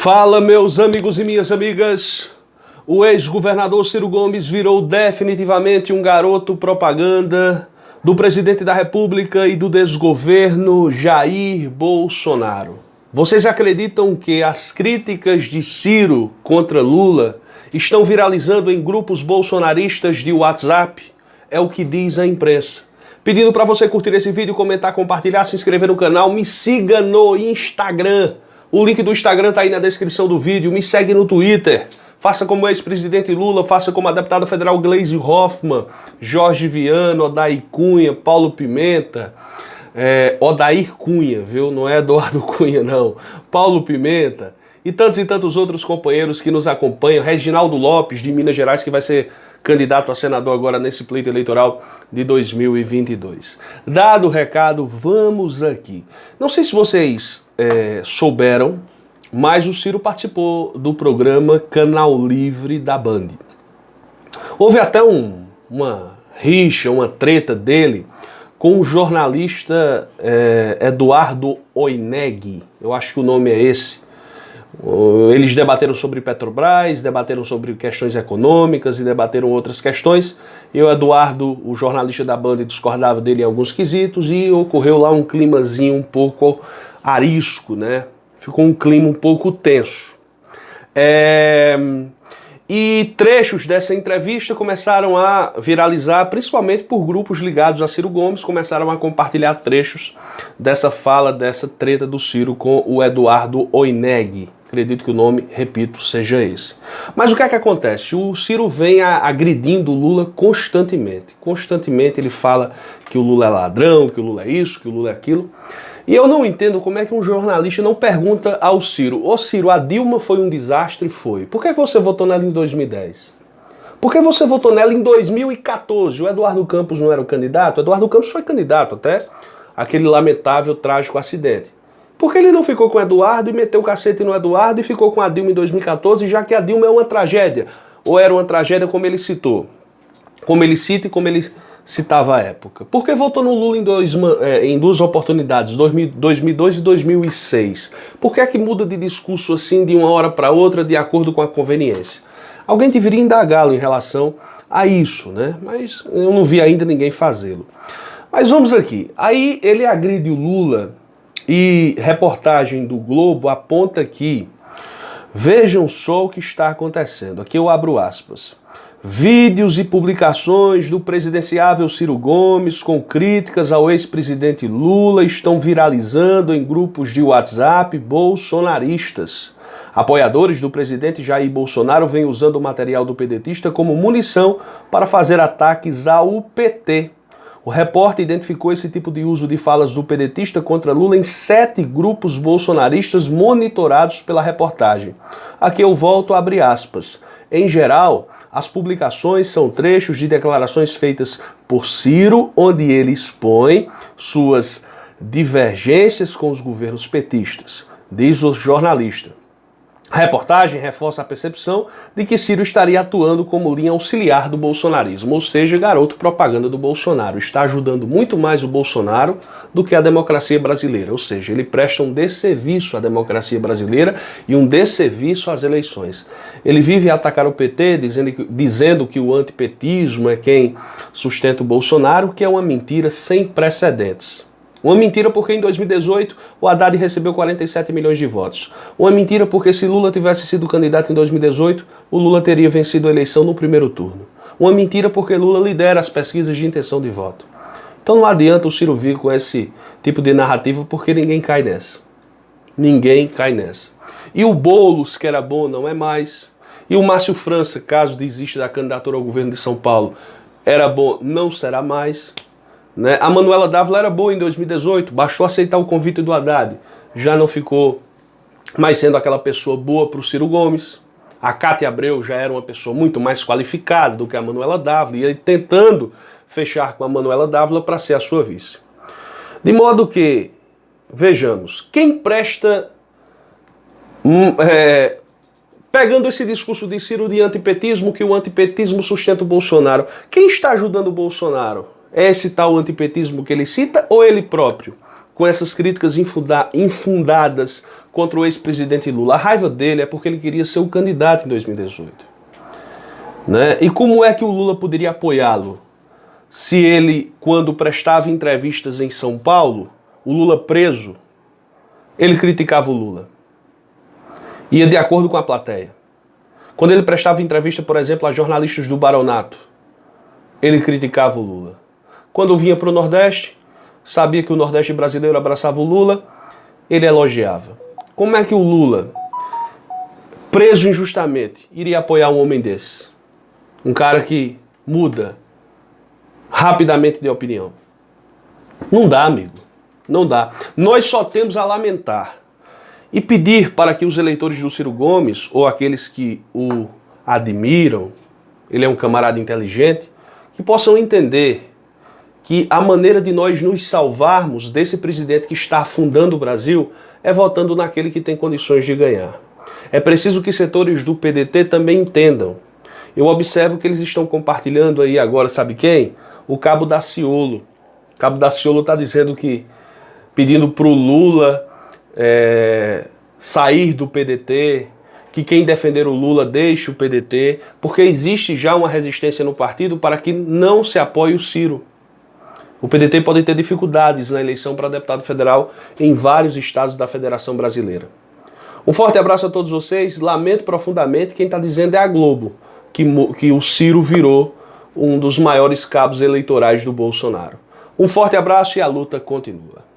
Fala, meus amigos e minhas amigas. O ex-governador Ciro Gomes virou definitivamente um garoto propaganda do presidente da República e do desgoverno Jair Bolsonaro. Vocês acreditam que as críticas de Ciro contra Lula estão viralizando em grupos bolsonaristas de WhatsApp? É o que diz a imprensa. Pedindo para você curtir esse vídeo, comentar, compartilhar, se inscrever no canal, me siga no Instagram. O link do Instagram tá aí na descrição do vídeo. Me segue no Twitter. Faça como o ex-presidente Lula, faça como a deputada federal Gleisi Hoffmann, Jorge Viana, Odair Cunha, Paulo Pimenta, Odair Cunha, viu? Não é Eduardo Cunha, não. Paulo Pimenta e tantos outros companheiros que nos acompanham. Reginaldo Lopes, de Minas Gerais, que vai ser candidato a senador agora nesse pleito eleitoral de 2022. Dado o recado, vamos aqui. Não sei se vocês souberam, mas o Ciro participou do programa Canal Livre da Band. Houve até uma rixa, uma treta dele com o jornalista Eduardo Oineg, eu acho que o nome é esse. Eles debateram sobre Petrobras, debateram sobre questões econômicas e debateram outras questões. E o Eduardo, o jornalista da Band, discordava dele em alguns quesitos e ocorreu lá um climazinho um pouco arisco, né? Ficou um clima um pouco tenso. E trechos dessa entrevista começaram a viralizar, principalmente por grupos ligados a Ciro Gomes, começaram a compartilhar trechos dessa fala, dessa treta do Ciro com o Eduardo Oineg. Acredito que o nome, repito, seja esse. Mas o que é que acontece? O Ciro vem agredindo o Lula constantemente. Constantemente ele fala que o Lula é ladrão, que o Lula é isso, que o Lula é aquilo. E eu não entendo como é que um jornalista não pergunta ao Ciro: ô Ciro, a Dilma foi um desastre? Foi. Por que você votou nela em 2010? Por que você votou nela em 2014? O Eduardo Campos não era o candidato? O Eduardo Campos foi candidato até aquele lamentável, trágico acidente. Por que ele não ficou com o Eduardo e meteu o cacete no Eduardo e ficou com a Dilma em 2014, já que a Dilma é uma tragédia? Ou era uma tragédia como ele citou? Como ele cita e como ele citava a época. Por que votou no Lula em duas oportunidades, 2002 e 2006? Por que é que muda de discurso assim de uma hora para outra de acordo com a conveniência? Alguém deveria indagá-lo em relação a isso, né? Mas eu não vi ainda ninguém fazê-lo. Mas vamos aqui. Aí ele agride o Lula e reportagem do Globo aponta que vejam só o que está acontecendo. Aqui eu abro aspas. Vídeos e publicações do presidenciável Ciro Gomes com críticas ao ex-presidente Lula estão viralizando em grupos de WhatsApp bolsonaristas. Apoiadores do presidente Jair Bolsonaro vêm usando o material do pedetista como munição para fazer ataques ao PT. O repórter identificou esse tipo de uso de falas do pedetista contra Lula em 7 grupos bolsonaristas monitorados pela reportagem. Aqui eu volto a abrir aspas. Em geral, as publicações são trechos de declarações feitas por Ciro, onde ele expõe suas divergências com os governos petistas, diz o jornalista. A reportagem reforça a percepção de que Ciro estaria atuando como linha auxiliar do bolsonarismo, ou seja, garoto propaganda do Bolsonaro. Está ajudando muito mais o Bolsonaro do que a democracia brasileira, ou seja, ele presta um desserviço à democracia brasileira e um desserviço às eleições. Ele vive a atacar o PT, dizendo que o antipetismo é quem sustenta o Bolsonaro, que é uma mentira sem precedentes. Uma mentira porque em 2018 o Haddad recebeu 47 milhões de votos. Uma mentira porque se Lula tivesse sido candidato em 2018, o Lula teria vencido a eleição no primeiro turno. Uma mentira porque Lula lidera as pesquisas de intenção de voto. Então não adianta o Ciro vir com esse tipo de narrativa porque ninguém cai nessa. Ninguém cai nessa. E o Boulos, que era bom, não é mais. E o Márcio França, caso desista da candidatura ao governo de São Paulo, era bom, não será mais. Né? A Manuela Dávila era boa em 2018, bastou aceitar o convite do Haddad. Já não ficou mais sendo aquela pessoa boa para o Ciro Gomes. A Cátia Abreu já era uma pessoa muito mais qualificada do que a Manuela Dávila, e ele tentando fechar com a Manuela Dávila para ser a sua vice. De modo que, vejamos, quem presta... pegando esse discurso de Ciro de antipetismo, que o antipetismo sustenta o Bolsonaro, quem está ajudando o Bolsonaro? É esse tal antipetismo que ele cita ou ele próprio? Com essas críticas infundadas contra o ex-presidente Lula. A raiva dele é porque ele queria ser o candidato em 2018. Né? E como é que o Lula poderia apoiá-lo? Se ele, quando prestava entrevistas em São Paulo, o Lula preso, ele criticava o Lula. Ia de acordo com a plateia. Quando ele prestava entrevista, por exemplo, a jornalistas do Baronato, ele criticava o Lula. Quando vinha para o Nordeste, sabia que o Nordeste brasileiro abraçava o Lula, ele elogiava. Como é que o Lula, preso injustamente, iria apoiar um homem desse? Um cara que muda rapidamente de opinião. Não dá, amigo. Não dá. Nós só temos a lamentar e pedir para que os eleitores do Ciro Gomes, ou aqueles que o admiram, ele é um camarada inteligente, que possam entender que a maneira de nós nos salvarmos desse presidente que está afundando o Brasil é votando naquele que tem condições de ganhar. É preciso que setores do PDT também entendam. Eu observo que eles estão compartilhando aí agora, sabe quem? O Cabo Daciolo. O Cabo Daciolo está dizendo que, pedindo para o Lula sair do PDT, que quem defender o Lula deixe o PDT, porque existe já uma resistência no partido para que não se apoie o Ciro. O PDT pode ter dificuldades na eleição para deputado federal em vários estados da Federação Brasileira. Um forte abraço a todos vocês. Lamento profundamente, quem está dizendo é a Globo, que o Ciro virou um dos maiores cabos eleitorais do Bolsonaro. Um forte abraço e a luta continua.